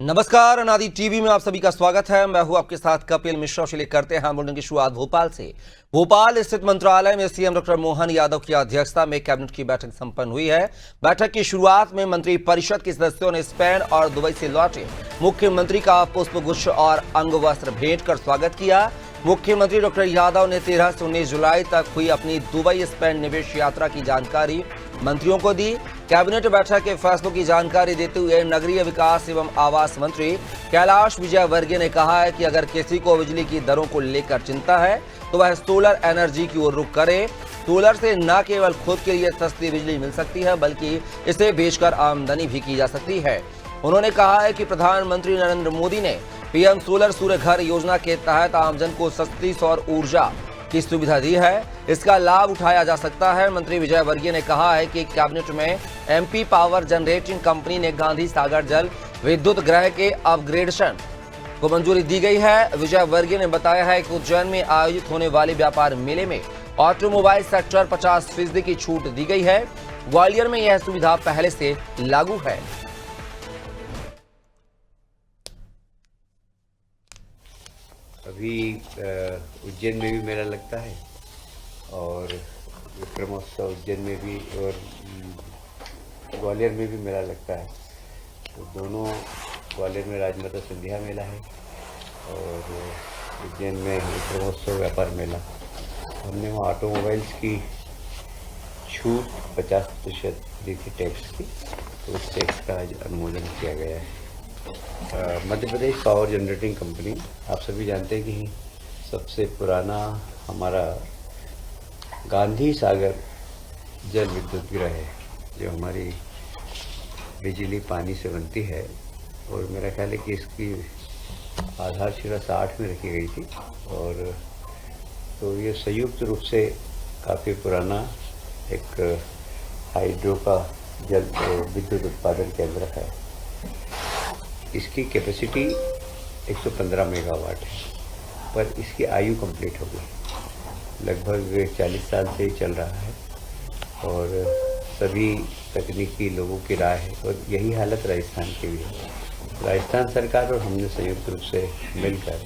नमस्कार, अनादि टीवी में आप सभी का स्वागत है। मैं हूं आपके साथ कपिल मिश्रा। चलिए करते हैं बुलेटिन की शुरुआत भोपाल से। भोपाल स्थित मंत्रालय में सीएम डॉक्टर मोहन यादव की अध्यक्षता में कैबिनेट की बैठक संपन्न हुई है। बैठक की शुरुआत में मंत्री परिषद के सदस्यों ने स्पेन और दुबई से लौटे मुख्यमंत्री का पुष्पगुच्छ और अंग वस्त्र भेंट कर स्वागत किया। मुख्यमंत्री डॉक्टर यादव ने 13 से 19 जुलाई तक हुई अपनी दुबई स्पेन निवेश यात्रा की जानकारी मंत्रियों को दी। कैबिनेट बैठक के फैसलों की जानकारी देते हुए नगरीय विकास एवं आवास मंत्री कैलाश विजयवर्गीय ने कहा है कि अगर किसी को बिजली की दरों को लेकर चिंता है तो वह सोलर एनर्जी की ओर रुख करे। सोलर से न केवल खुद के लिए सस्ती बिजली मिल सकती है बल्कि इसे बेचकर आमदनी भी की जा सकती है। उन्होंने कहा है कि प्रधानमंत्री नरेंद्र मोदी ने पीएम सोलर सूर्य घर योजना के तहत आमजन को सस्ती सौर ऊर्जा की सुविधा दी है, इसका लाभ उठाया जा सकता है। मंत्री विजयवर्गीय ने कहा है कि कैबिनेट में एमपी पावर जनरेटिंग कंपनी ने गांधी सागर जल विद्युत गृह के अपग्रेडेशन को मंजूरी दी गई है। विजयवर्गीय ने बताया है कि उज्जैन में आयोजित होने वाले व्यापार मेले में ऑटोमोबाइल सेक्टर 50% की छूट दी गई है। ग्वालियर में यह सुविधा पहले से लागू है। अभी उज्जैन में भी मेला लगता है और विक्रमोत्सव उज्जैन में भी और ग्वालियर में भी मेला लगता है। तो दोनों, ग्वालियर में राजमाता संध्या मेला है और उज्जैन में विक्रमोत्सव व्यापार मेला। हमने वहाँ ऑटोमोबाइल्स की छूट 50% दी थी टैक्स की, तो उस टैक्स का आज अनुमोदन किया गया है। Madhya Pradesh power generating company, आप सभी जानते हैं कि सबसे पुराना हमारा गांधी सागर जल विद्युत गृह है जो हमारी बिजली पानी से बनती है और मेरा ख्याल है कि इसकी आधारशिला 60 में रखी गई थी और तो ये संयुक्त रूप से काफ़ी पुराना एक हाइड्रो का जल विद्युत उत्पादन केंद्र है। इसकी कैपेसिटी 115 मेगावाट है, पर इसकी आयु कंप्लीट हो गई। लगभग 40 साल से ही चल रहा है और सभी तकनीकी लोगों की राय है और यही हालत राजस्थान की भी है। राजस्थान सरकार और हमने संयुक्त रूप से मिलकर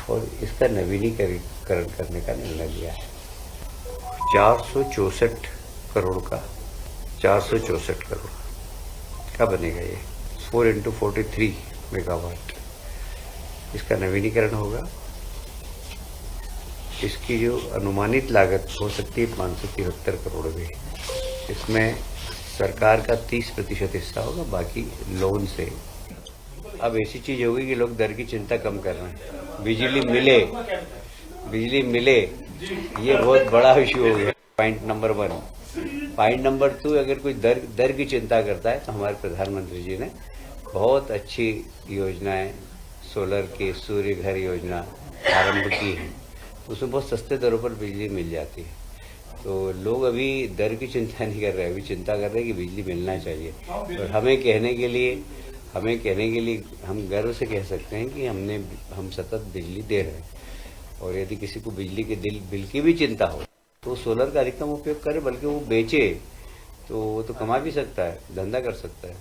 और इसका नवीनीकरण करने का निर्णय लिया है। 464 करोड़ का 464 करोड़ का बनेगा ये 4 × 43 मेगावाट इसका नवीनीकरण होगा। इसकी जो अनुमानित लागत हो सकती है 573 करोड़ भी। इसमें सरकार का 30% हिस्सा होगा, बाकी लोन से। अब ऐसी चीज़ होगी कि लोग दर की चिंता कम कर रहे हैं। बिजली मिले ये बहुत बड़ा इशू हो गया। Point number 1। पॉइंट नंबर 2, अगर कोई दर की चिंता करता है तो हमारे प्रधानमंत्री जी ने बहुत अच्छी योजनाएं, सोलर की सूर्य घर योजना आरंभ की है। उसमें बहुत सस्ते दरों पर बिजली मिल जाती है। तो लोग अभी दर की चिंता नहीं कर रहे, अभी चिंता कर रहे हैं कि बिजली मिलना चाहिए। और हमें कहने के लिए हम गर्व से कह सकते हैं कि हम सतत बिजली दे रहे हैं। और यदि किसी को बिजली के बिल की भी चिंता हो तो सोलर का अधिकतम उपयोग करे, बल्कि वो बेचे तो वो तो कमा भी सकता है, धंधा कर सकता है।